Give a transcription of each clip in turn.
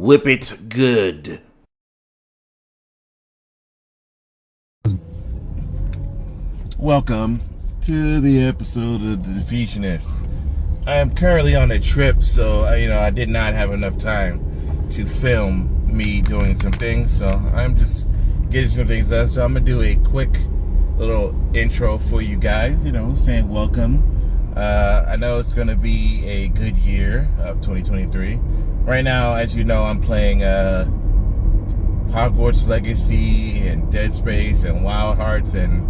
Whip it good. Welcome to the episode of The Defeationist. I am currently on a trip, so I did not have enough time to film me doing some things. So I'm just getting some things done. So I'm gonna do a quick little intro for you guys. Saying welcome. I know it's gonna be a good year of 2023. Right now, as you know, I'm playing Hogwarts Legacy and Dead Space and Wild Hearts and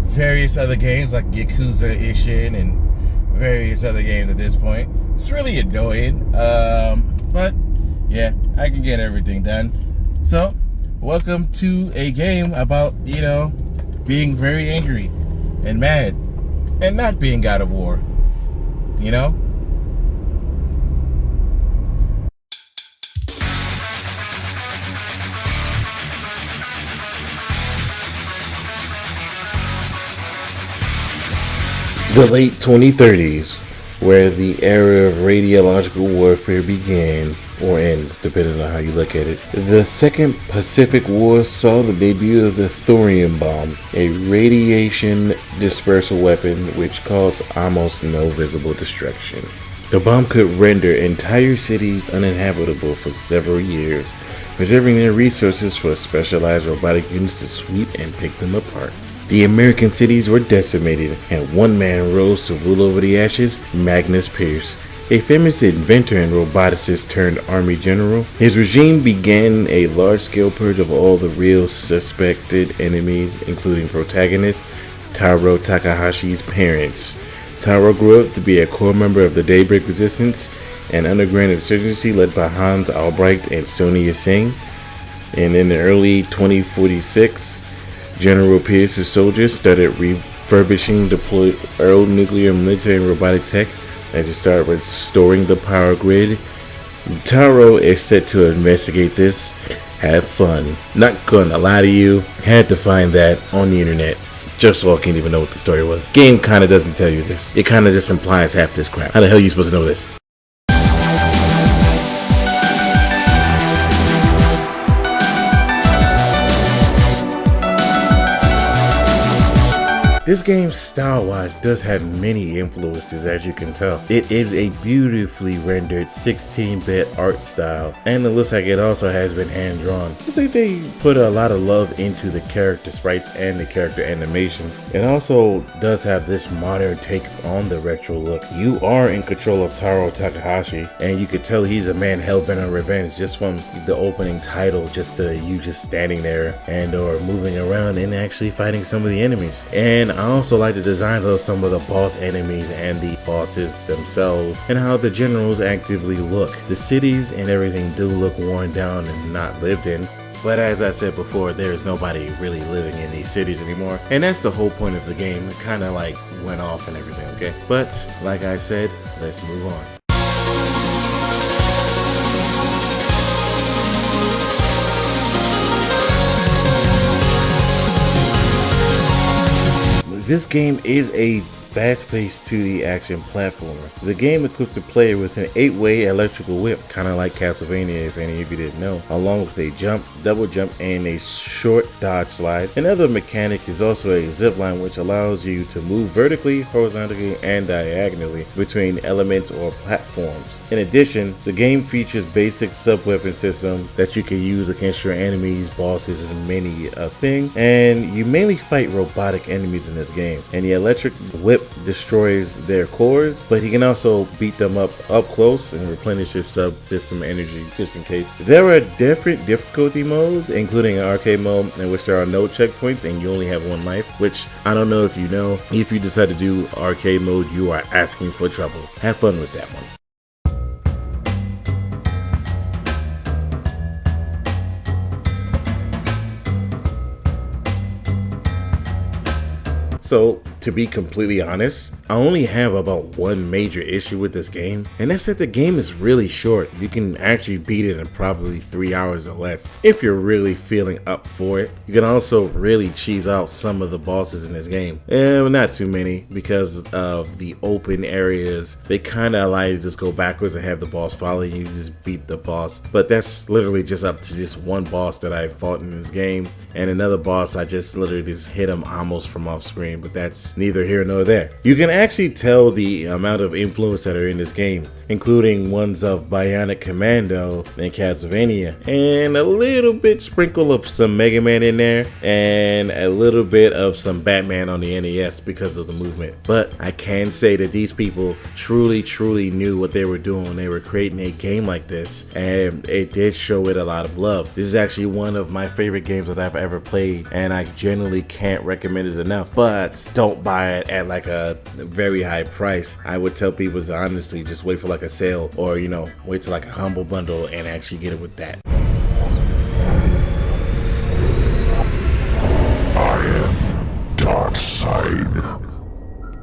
various other games like Yakuza Ishin and various other games at this point. It's really annoying, but yeah, I can get everything done. So, welcome to a game about, being very angry and mad and not being God of War, The late 2030s, where the era of radiological warfare began, or ends, depending on how you look at it. The Second Pacific War saw the debut of the thorium bomb, a radiation dispersal weapon which caused almost no visible destruction. The bomb could render entire cities uninhabitable for several years, preserving their resources for specialized robotic units to sweep and pick them apart. The American cities were decimated, and one man rose to rule over the ashes, Magnus Pierce, a famous inventor and roboticist turned army general. His regime began a large-scale purge of all the real suspected enemies, including protagonist Taro Takahashi's parents. Taro grew up to be a core member of the Daybreak Resistance, an underground insurgency led by Hans Albrecht and Sonia Singh. And in the early 2046, General Pierce's soldiers started refurbishing deployed old nuclear military and robotic tech as it started restoring the power grid. Taro is set to investigate this. Have fun. Not gonna lie to you, had to find that on the internet. Just so I can't even know what the story was. Game kinda doesn't tell you this. It kinda just implies half this crap. How the hell are you supposed to know this? This game, style-wise, does have many influences, as you can tell. It is a beautifully rendered 16-bit art style, and it looks like it also has been hand-drawn. It's like they put a lot of love into the character sprites and the character animations. It also does have this modern take on the retro look. You are in control of Taro Takahashi, and you could tell he's a man hell-bent on revenge just from the opening title, just to you just standing there and or moving around and actually fighting some of the enemies. And I also like the designs of some of the boss enemies and the bosses themselves, and how the generals actively look. The cities and everything do look worn down and not lived in, but as I said before, there is nobody really living in these cities anymore, and that's the whole point of the game. It kind of like went off and everything, okay? But like I said, let's move on. This game is a fast-paced 2D action platformer. The game equips the player with an 8-way electrical whip, kind of like Castlevania if any of you didn't know, along with a jump, double jump, and a short dodge slide. Another mechanic is also a zipline, which allows you to move vertically, horizontally, and diagonally between elements or platforms. In addition, the game features basic sub-weapon system that you can use against your enemies, bosses, and many a thing. And you mainly fight robotic enemies in this game. And the electric whip destroys their cores, but he can also beat them up close and replenish his subsystem energy just in case. There are different difficulty modes, including an arcade mode in which there are no checkpoints and you only have one life, which I don't know if you know. If you decide to do arcade mode, you are asking for trouble. Have fun with that one. So, to be completely honest, I only have about one major issue with this game, and that's that the game is really short. You can actually beat it in probably 3 hours or less if you're really feeling up for it. You can also really cheese out some of the bosses in this game. Not too many, because of the open areas. They kind of allow you to just go backwards and have the boss follow you. You just beat the boss. But that's literally just up to this one boss that I fought in this game, and another boss I just literally just hit him almost from off screen, but that's neither here nor there. You can actually tell the amount of influence that are in this game, including ones of Bionic Commando and Castlevania, and a little bit sprinkle of some Mega Man in there, and a little bit of some Batman on the NES because of the movement. But I can say that these people truly knew what they were doing when they were creating a game like this, and it did show it a lot of love. This is actually one of my favorite games that I've ever played, and I generally can't recommend it enough. But don't buy it at like a very high price. I would tell people to honestly just wait for like a sale, or wait till like a humble bundle and actually get it with that. I am Darkseid.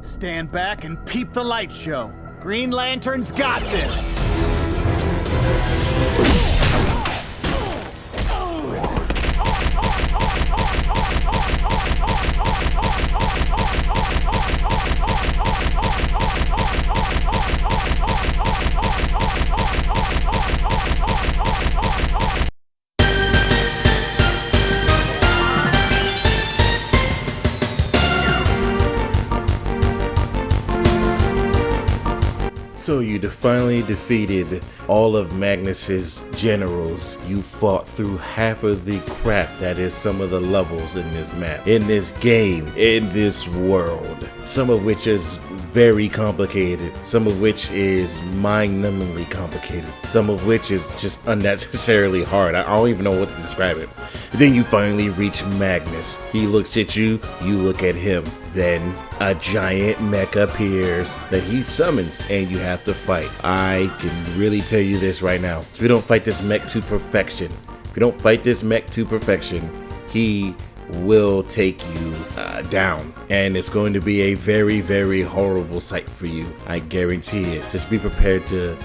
Stand back and peep the light show. Green Lantern's got this. So you finally defeated all of Magnus's generals. You fought through half of the crap that is some of the levels in this map, in this game, in this world. Some of which is very complicated, some of which is mind-numbingly complicated, some of which is just unnecessarily hard. I don't even know what to describe it. But then you finally reach Magnus. He looks at you, you look at him. Then a giant mech appears that he summons, and you have to fight. I can really tell you this right now. If you don't fight this mech to perfection, he will take you down, and it's going to be a very horrible sight for you. I guarantee it. Just be prepared to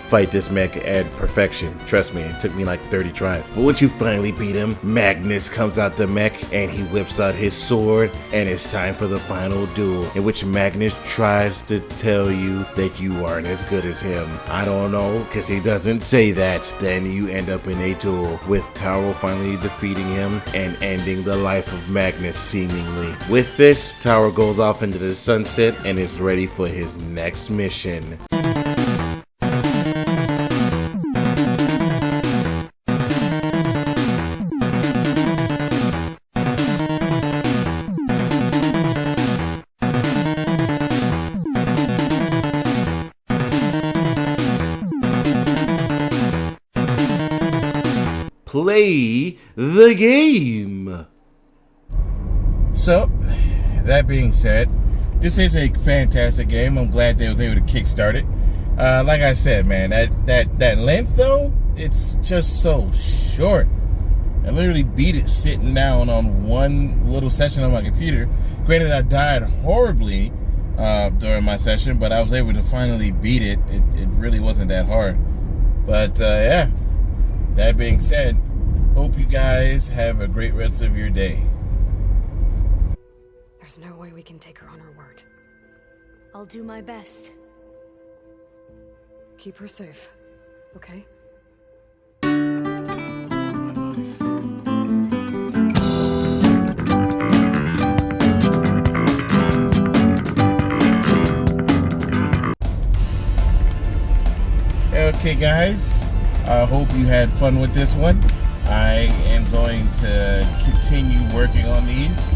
fight this mech at perfection. Trust me, it took me like 30 tries. But once you finally beat him, Magnus comes out the mech and he whips out his sword, and it's time for the final duel, in which Magnus tries to tell you that you aren't as good as him. I don't know, because he doesn't say that. Then you end up in a duel with Taro finally defeating him and ending the life of Magnus, seemingly. With this, Tower goes off into the sunset and is ready for his next mission. Play the game. So, that being said, this is a fantastic game. I'm glad they was able to kickstart it. Like I said, man, that length though, it's just so short. I literally beat it sitting down on one little session on my computer. Granted, I died horribly during my session, but I was able to finally beat it. It really wasn't that hard. But yeah, that being said, hope you guys have a great rest of your day. There's no way we can take her on her word. I'll do my best. Keep her safe, okay? Okay guys, I hope you had fun with this one. I am going to continue working on these.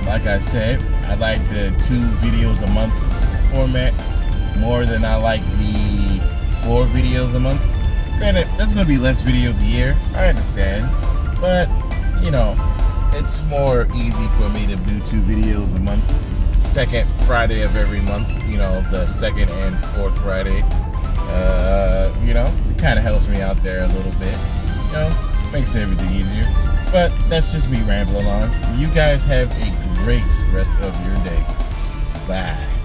Like I said, I like the 2 videos a month format more than I like the 4 videos a month. Granted, there's going to be less videos a year, I understand, but it's more easy for me to do 2 videos a month. Second Friday of every month, the second and fourth Friday. It kind of helps me out there a little bit. Makes everything easier. But that's just me rambling on. You guys have a great rest of your day. Bye.